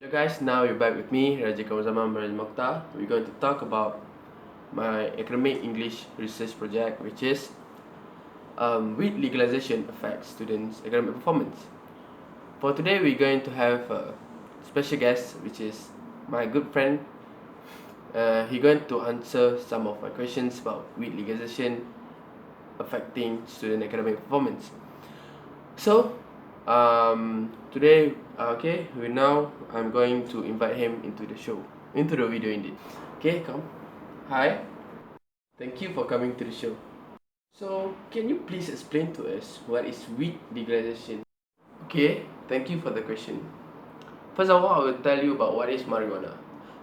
Hello guys, now you're back with me, Raja Kamazaman Mokhtar. We're going to talk about my academic English research project, which is with legalization affects students' academic performance. For today, we're going to have a special guest, which is my good friend. He's going to answer some of my questions about weed legalization affecting student academic performance. So, today, I'm going to invite him into the show, into the video indeed. Okay, come. Hi, thank you for coming to the show. So, can you please explain to us what is weed legalization? Okay, thank you for the question. First of all, I will tell you about what is marijuana.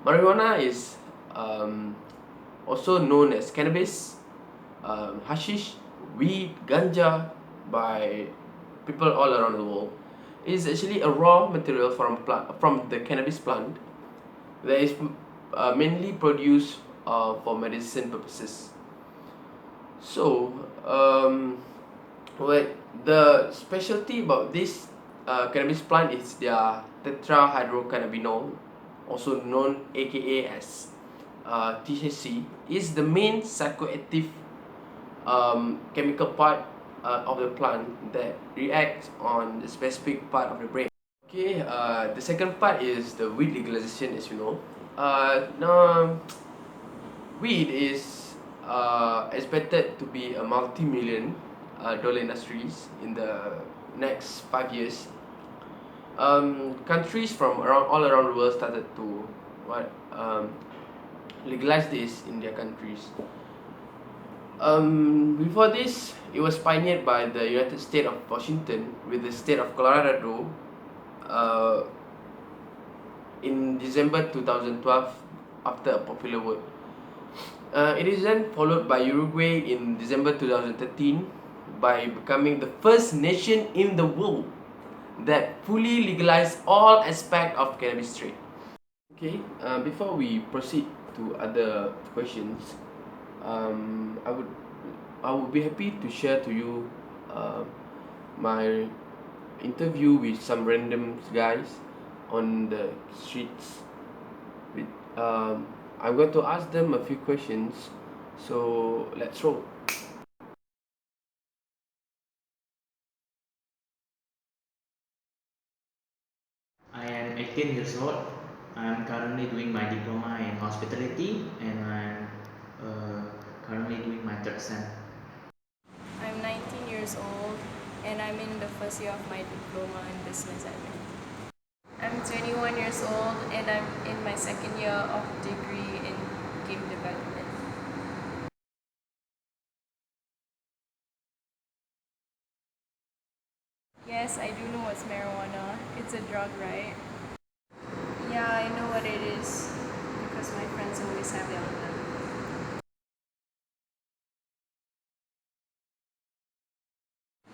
Marijuana is also known as cannabis, hashish, weed, ganja by people all around the world. It is actually a raw material from the cannabis plant that is mainly produced for medicine purposes. So, what the specialty about this cannabis plant is their tetrahydrocannabinol, also known aka as THC, is the main psychoactive chemical part of the plant that reacts on the specific part of the brain. Okay, the second part is the weed legalization, as you know. Now, weed is expected to be a multi-million dollar industries in the next 5 years. Countries from all around the world started to legalize this in their countries. Before this, it was pioneered by the United States of Washington with the state of Colorado uh, in December 2012 after a popular vote. It is then followed by Uruguay in December 2013 by becoming the first nation in the world that fully legalized all aspects of cannabis trade. Okay, before we proceed to other questions, um, I would I would be happy to share to you my interview with some random guys on the streets. With I'm going to ask them a few questions. So let's roll. I am 18 years old. I am currently doing my diploma in hospitality and I'm currently doing my third sem. I'm 19 years old and I'm in the first year of my diploma in business admin. I'm 21 years old and I'm in my second year of degree in game development. Yes, I do know what's marijuana. It's a drug, right? Yeah, I know what it is because my friends always have it on them.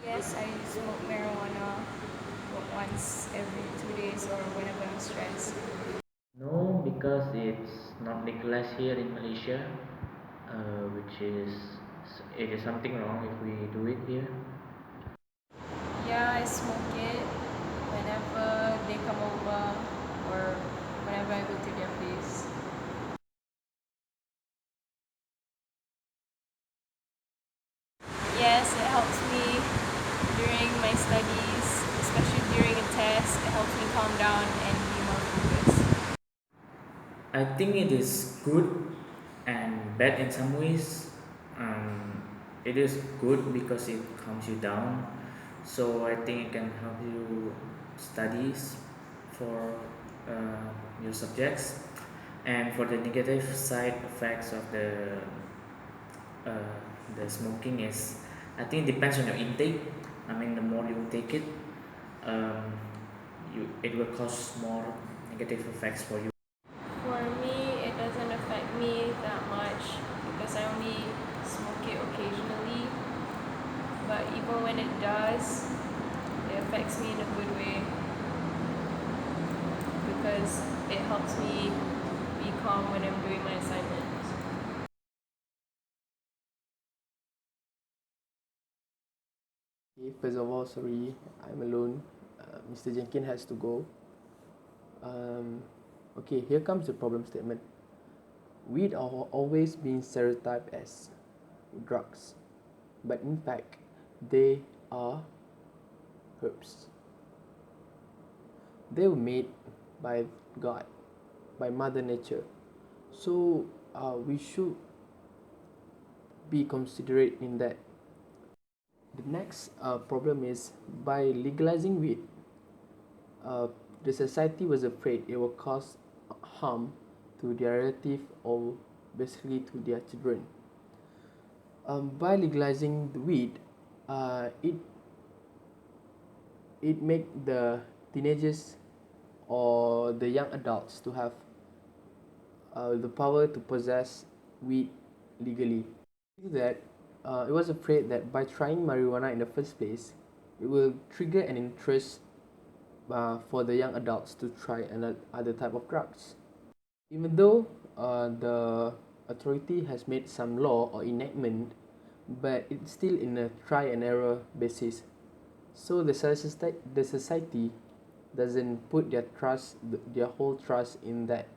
Yes, I smoke marijuana once every 2 days or whenever I'm stressed. No, because it's not legalized here in Malaysia, which is it is something wrong if we do it here. Yeah, I smoke it whenever they come over or whenever I go to their place. Yes, it helps me during my studies, especially during a test. It helps me calm down and be more focused. I think it is good and bad in some ways. It is good because it calms you down, so I think it can help you studies for your subjects. And for the negative side effects of uh, the smoking is, I think it depends on your intake. I mean, the more you take it, um, it will cause more negative effects for you. For me, it doesn't affect me that much because I only smoke it occasionally. But even when it does, it affects me in a good way because it helps me be calm when I'm doing my assignments. Okay, first of all, sorry, I'm alone. Mr. Jenkins has to go. Okay, here comes the problem statement. Weed are always been stereotyped as drugs, but in fact, they are herbs. They were made by God, by Mother Nature. So we should be considerate in that. The next problem is by legalizing weed, uh, the society was afraid it will cause harm to their relative or basically to their children. By legalizing the weed, it make the teenagers or the young adults to have the power to possess weed legally. That it was afraid that by trying marijuana in the first place, it will trigger an interest for the young adults to try another type of drugs. Even though the authority has made some law or enactment, but it's still in a try and error basis. So the society doesn't put their whole trust in that.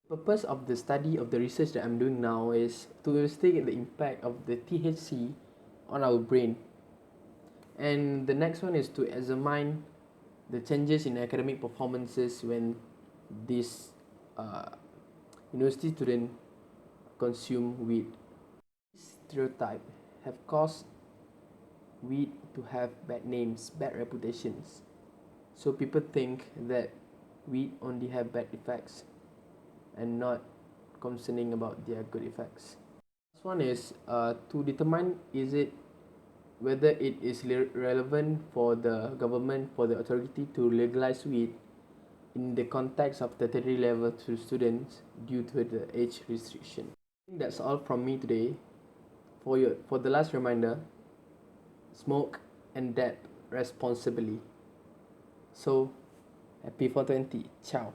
The purpose of the study of the research that I'm doing now is to investigate the impact of the THC on our brain. And the next one is to examine the changes in academic performances when these uh, university students consume weed. This stereotype have caused weed to have bad names, bad reputations. So people think that weed only have bad effects and not concerning about their good effects. This one is to determine is it whether it is relevant for the government, for the authority to legalize weed in the context of tertiary level to students due to the age restriction. I think that's all from me today. For the last reminder, smoke and dab responsibly. So happy 420. Ciao.